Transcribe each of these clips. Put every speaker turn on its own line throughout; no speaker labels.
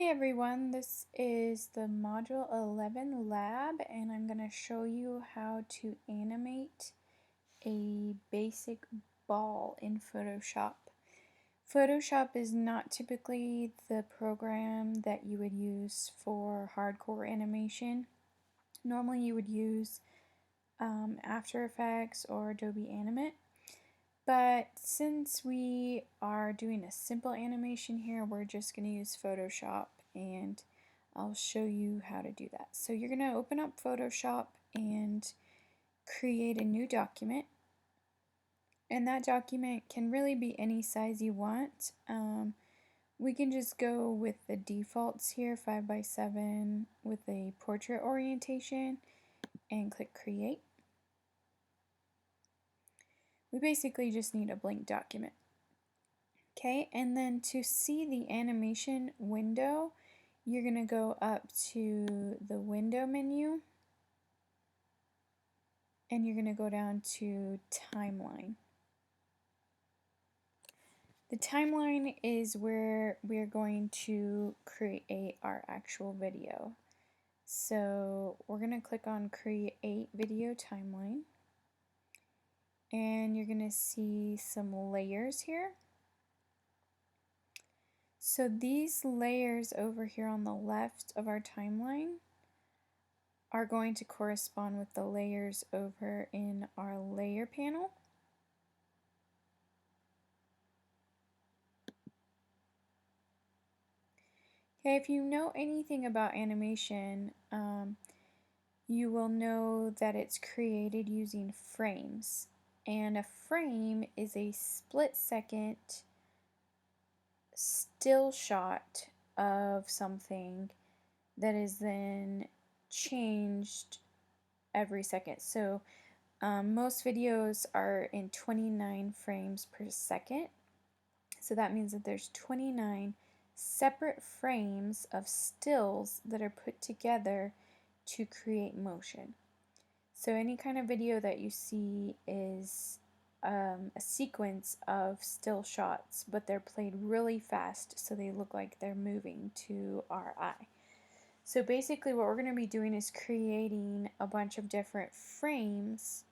Hey everyone, this is the Module 11 lab and I'm going to show you how to animate a basic ball in Photoshop. Photoshop is not typically the program that you would use for hardcore animation. Normally you would use After Effects or Adobe Animate. But since we are doing a simple animation here, we're just going to use Photoshop and I'll show you how to do that. So you're going to open up Photoshop and create a new document. And that document can really be any size you want. We can just go with the defaults here, 5x7 with a portrait orientation, and click Create. We basically just need a blank document. Okay, and then to see the animation window, you're going to go up to the window menu and you're going to go down to timeline. The timeline is where we're going to create our actual video. So we're going to click on Create Video Timeline and you're going to see some layers here. So these layers over here on the left of our timeline are going to correspond with the layers over in our layer panel. Okay, if you know anything about animation, you will know that it's created using frames. And a frame is a split-second still shot of something that is then changed every second. So most videos are in 29 frames per second. So that means that there's 29 separate frames of stills that are put together to create motion. So any kind of video that you see is a sequence of still shots, but they're played really fast so they look like they're moving to our eye. So basically what we're going to be doing is creating a bunch of different frames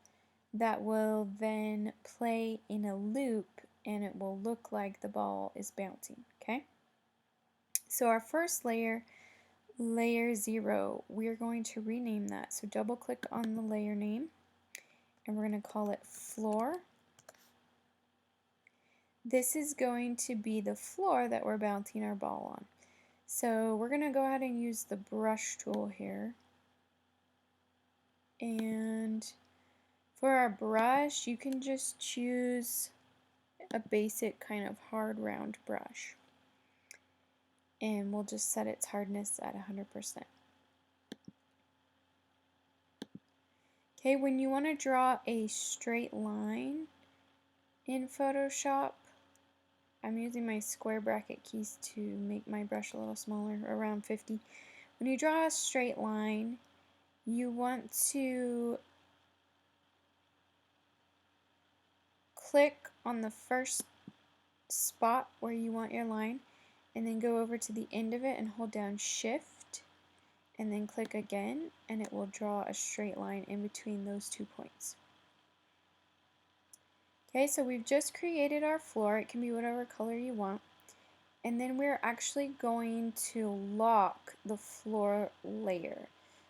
that will then play in a loop and it will look like the ball is bouncing, okay? So our first layer, layer 0, we're going to rename that. So double click on the layer name and we're going to call it floor. This is going to be the floor that we're bouncing our ball on. So we're going to go ahead and use the brush tool here. And for our brush, you can just choose a basic kind of hard round brush. And we'll just set its hardness at 100%. Okay, when you want to draw a straight line in Photoshop, I'm using my square bracket keys to make my brush a little smaller, around 50. When you draw a straight line, you want to click on the first spot where you want your line and then go over to the end of it and hold down Shift and then click again and it will draw a straight line in between those 2 points. Okay, so we've just created our floor. It can be whatever color you want. And then we're actually going to lock the floor layer.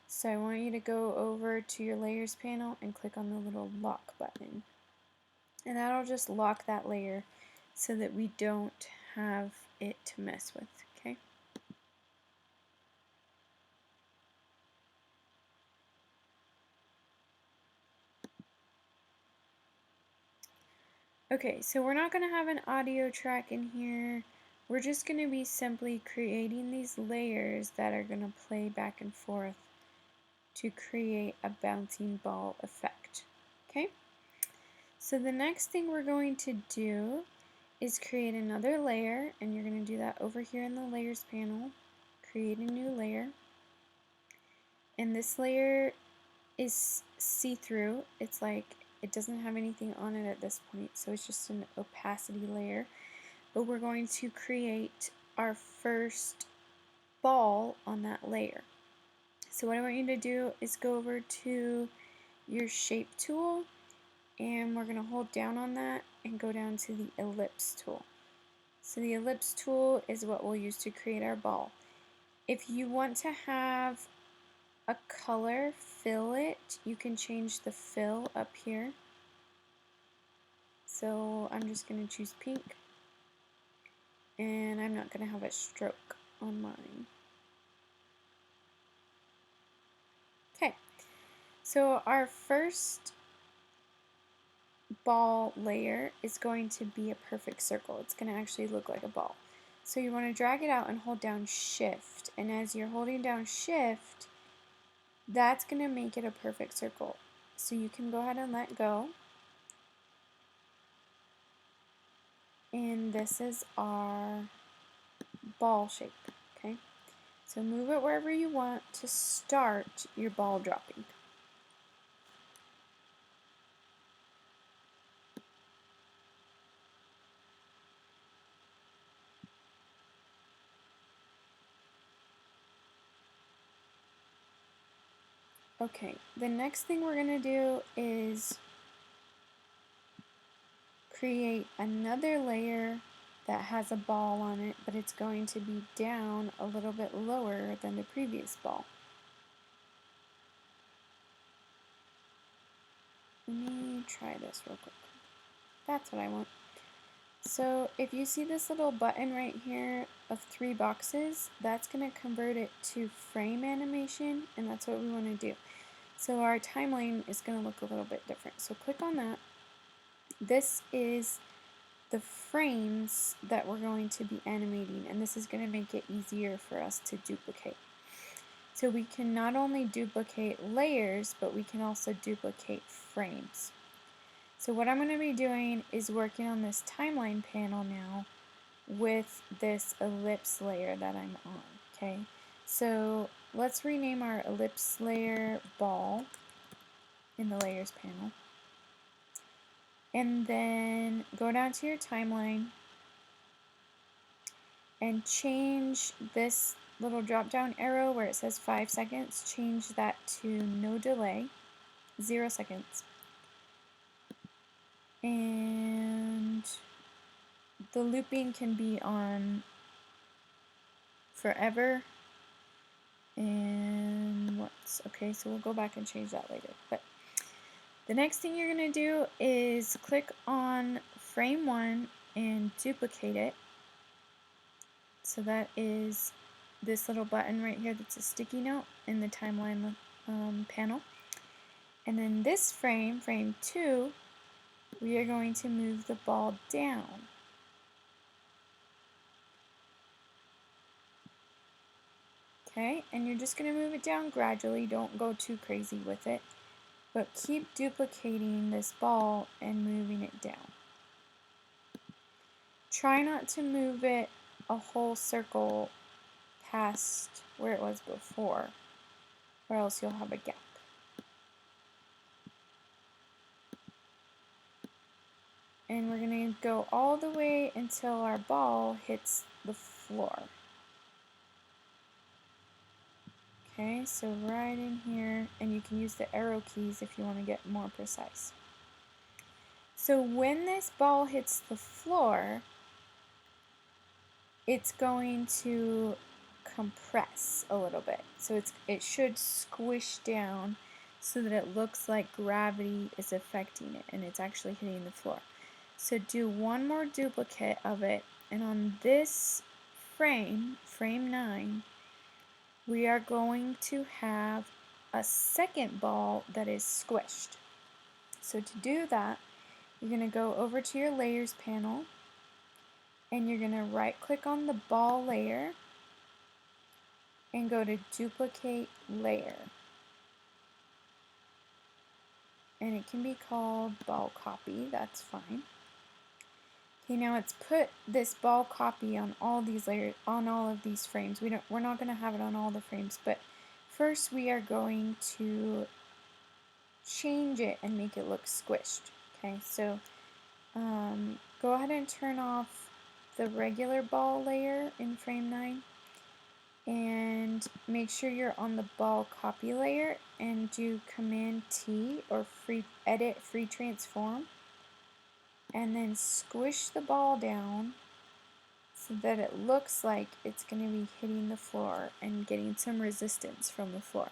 So I want you to go over to your layers panel and click on the little lock button. And that'll just lock that layer so that we don't have it to mess with, okay? Okay, so we're not going to have an audio track in here. We're just going to be simply creating these layers that are going to play back and forth to create a bouncing ball effect, okay? So the next thing we're going to do is create another layer, and you're going to do that over here in the layers panel. Create a new layer. And this layer is see-through. It's like it doesn't have anything on it at this point, so it's just an opacity layer. But we're going to create our first ball on that layer. So what I want you to do is go over to your shape tool, and we're going to hold down on that and go down to the ellipse tool. So the ellipse tool is what we'll use to create our ball. If you want to have a color fill it, you can change the fill up here. So I'm just going to choose pink, and I'm not going to have a stroke on mine. Okay, so our first ball layer is going to be a perfect circle. It's going to actually look like a ball. So you want to drag it out and hold down shift, and as you're holding down shift, that's going to make it a perfect circle. So you can go ahead and let go, and this is our ball shape. Okay, so move it wherever you want to start your ball dropping. Okay, the next thing we're going to do is create another layer that has a ball on it, but it's going to be down a little bit lower than the previous ball. Let me try this real quick. That's what I want. So if you see this little button right here of 3 boxes, that's going to convert it to frame animation, and that's what we want to do. So our timeline is going to look a little bit different. So click on that. This is the frames that we're going to be animating, and this is going to make it easier for us to duplicate. So we can not only duplicate layers, but we can also duplicate frames. So what I'm going to be doing is working on this timeline panel now with this ellipse layer that I'm on. Okay, so let's rename our ellipse layer ball in the layers panel, and then go down to your timeline and change this little drop down arrow where it says 5 seconds, change that to no delay, 0 seconds. And the looping can be on forever. And what's okay, so we'll go back and change that later. But the next thing you're going to do is click on frame 1 and duplicate it. So that is this little button right here that's a sticky note in the timeline panel. And then this frame, frame 2, we are going to move the ball down. Okay, and you're just going to move it down gradually. Don't go too crazy with it, but keep duplicating this ball and moving it down. Try not to move it a whole circle past where it was before, or else you'll have a gap. And we're going to go all the way until our ball hits the floor. Okay, so right in here, and you can use the arrow keys if you want to get more precise. So when this ball hits the floor, it's going to compress a little bit. So it should squish down so that it looks like gravity is affecting it and it's actually hitting the floor. So do one more duplicate of it, and on this frame, frame 9, we are going to have a second ball that is squished. So to do that, you're going to go over to your layers panel, and you're going to right click on the ball layer and go to duplicate layer. And it can be called ball copy, that's fine. Okay, now it's put this ball copy on all these layers, on all of these frames. We're not going to have it on all the frames, but first we are going to change it and make it look squished. Okay, so go ahead and turn off the regular ball layer in frame 9, and make sure you're on the ball copy layer and do Command T or edit free transform, and then squish the ball down so that it looks like it's going to be hitting the floor and getting some resistance from the floor.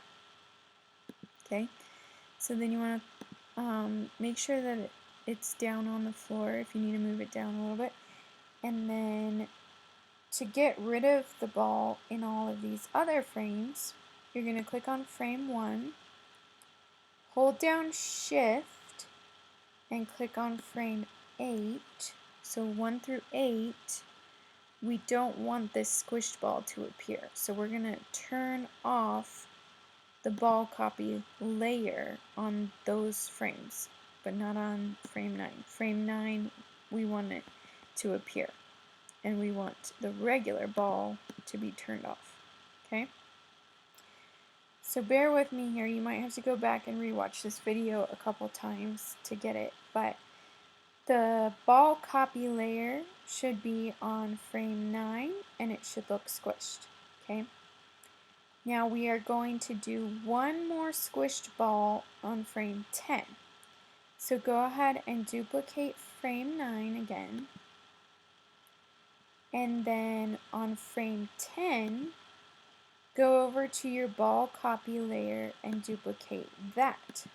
Okay, so then you want to make sure that it's down on the floor if you need to move it down a little bit, and then to get rid of the ball in all of these other frames, you're going to click on frame 1, hold down shift, and click on frame 8. So 1 through 8, we don't want this squished ball to appear. So we're going to turn off the ball copy layer on those frames, but not on frame 9. Frame 9, we want it to appear, and we want the regular ball to be turned off. Okay? So bear with me here. You might have to go back and rewatch this video a couple times to get it, but the ball copy layer should be on frame 9 and it should look squished. Okay? Now we are going to do one more squished ball on frame 10. So go ahead and duplicate frame 9 again. And then on frame 10, go over to your ball copy layer and duplicate that.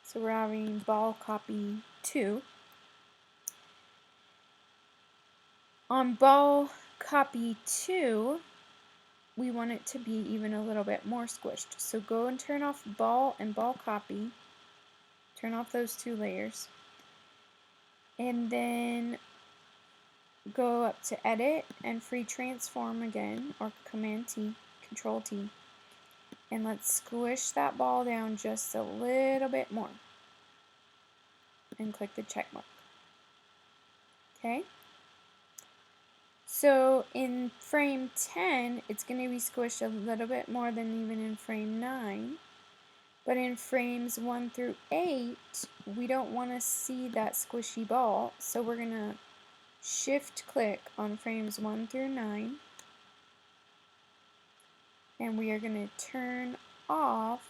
So we're having ball copy 2. On ball copy 2, we want it to be even a little bit more squished. So go and turn off ball and ball copy. Turn off those two layers. And then go up to edit and free transform again, or Command T, Control T. And let's squish that ball down just a little bit more. And click the check mark. Okay? So in frame 10, it's going to be squished a little bit more than even in frame 9. But in frames 1 through 8, we don't want to see that squishy ball. So we're going to shift click on frames 1 through 9. And we are going to turn off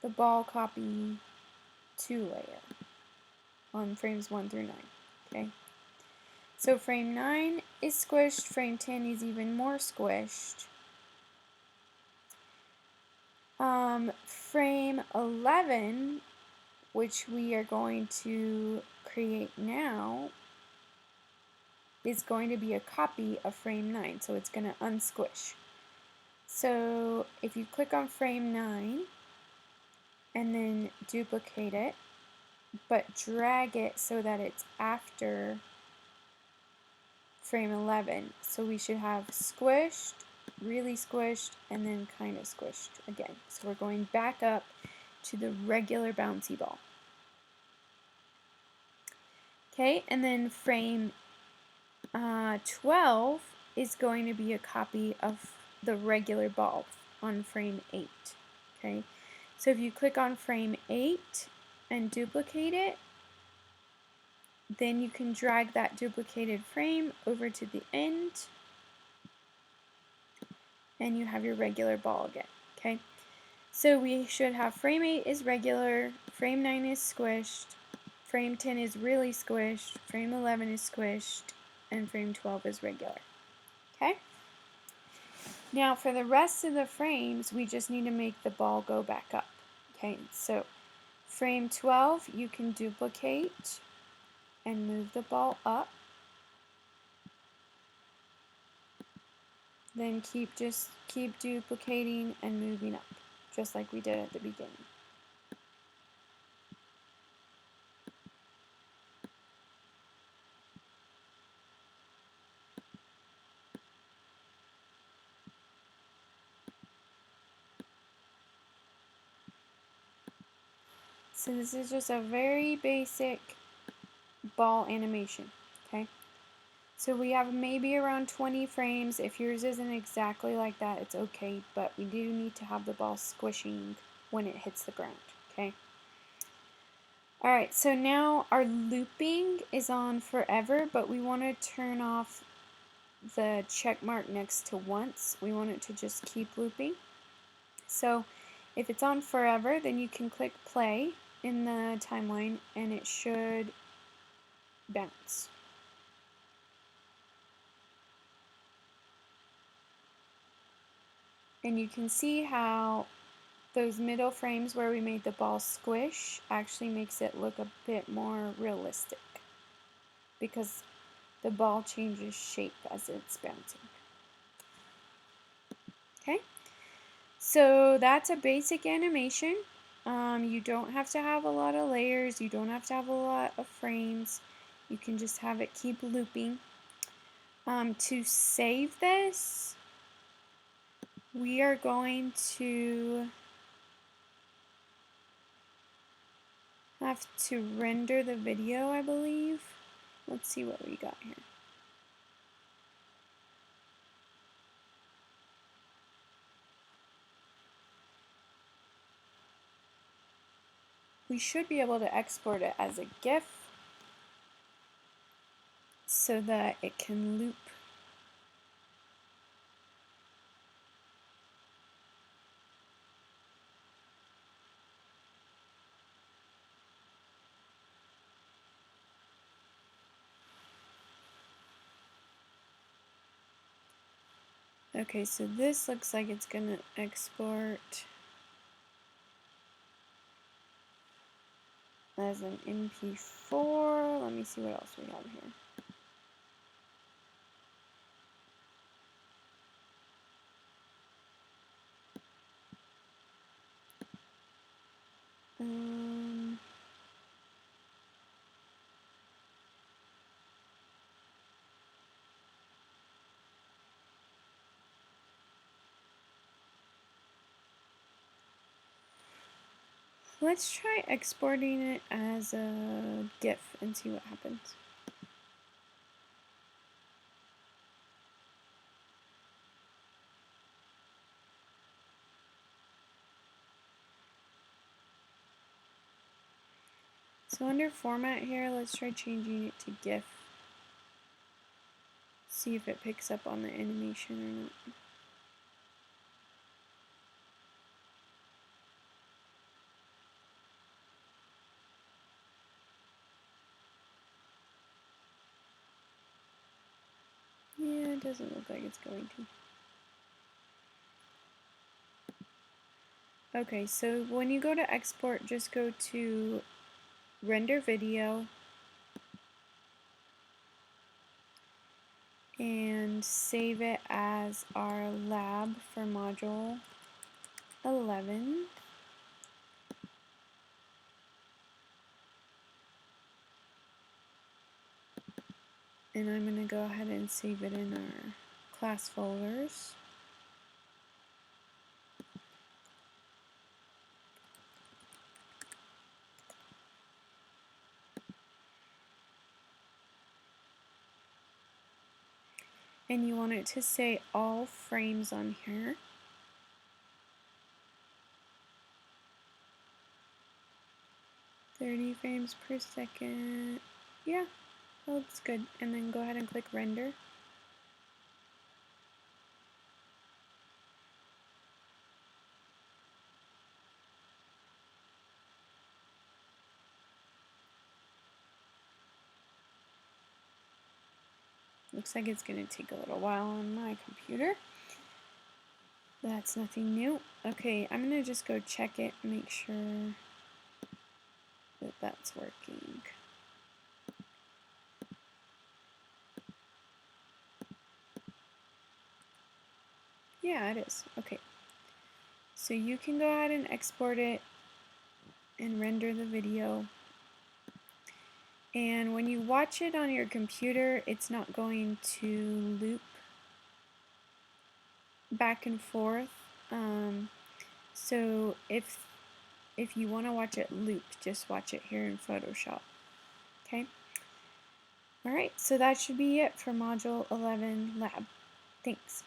the ball copy 2 layer on frames 1 through 9. Okay? So frame 9 is squished, frame 10 is even more squished. Frame 11, which we are going to create now, is going to be a copy of frame 9, so it's going to unsquish. So if you click on frame 9 and then duplicate it, but drag it so that it's after frame 11. So we should have squished, really squished, and then kind of squished again. So we're going back up to the regular bouncy ball. Okay, and then frame 12 is going to be a copy of the regular ball on frame 8. Okay, so if you click on frame 8 and duplicate it, then you can drag that duplicated frame over to the end, and you have your regular ball again. Okay, so we should have frame 8 is regular, frame 9 is squished, frame 10 is really squished, frame 11 is squished, and frame 12 is regular. Okay? Now for the rest of the frames, we just need to make the ball go back up. Okay, so frame 12, you can duplicate and move the ball up. Then keep duplicating and moving up, just like we did at the beginning. So this is just a very basic ball animation, okay? So we have maybe around 20 frames. If yours isn't exactly like that, it's okay, but we do need to have the ball squishing when it hits the ground, okay? Alright, so now our looping is on forever, but we want to turn off the check mark next to once. We want it to just keep looping. So if it's on forever, then you can click play in the timeline and it should bounce. And you can see how those middle frames where we made the ball squish actually makes it look a bit more realistic because the ball changes shape as it's bouncing. Okay, so that's a basic animation. You don't have to have a lot of layers, you don't have to have a lot of frames, you can just have it keep looping. To save this, we are going to have to render the video, I believe. Let's see what we got here. We should be able to export it as a GIF so that it can loop. Okay, so this looks like it's going to export as an MP4. Let me see what else we have here. Let's try exporting it as a GIF and see what happens. So under format here, let's try changing it to GIF. See if it picks up on the animation or not. Yeah, it doesn't look like it's going to. Okay, so when you go to export, just go to render video and save it as our lab for module 11. And I'm going to go ahead and save it in our class folders. And you want it to say all frames on here. "30 frames per second." Yeah, that looks good. And then go ahead and click render. Looks like it's going to take a little while on my computer. That's nothing new. Okay, I'm going to just go check it and make sure that that's working. Yeah, it is. Okay. So you can go ahead and export it and render the video. And when you watch it on your computer, it's not going to loop back and forth. So if you want to watch it loop, just watch it here in Photoshop. Okay? Alright, so that should be it for Module 11 Lab. Thanks.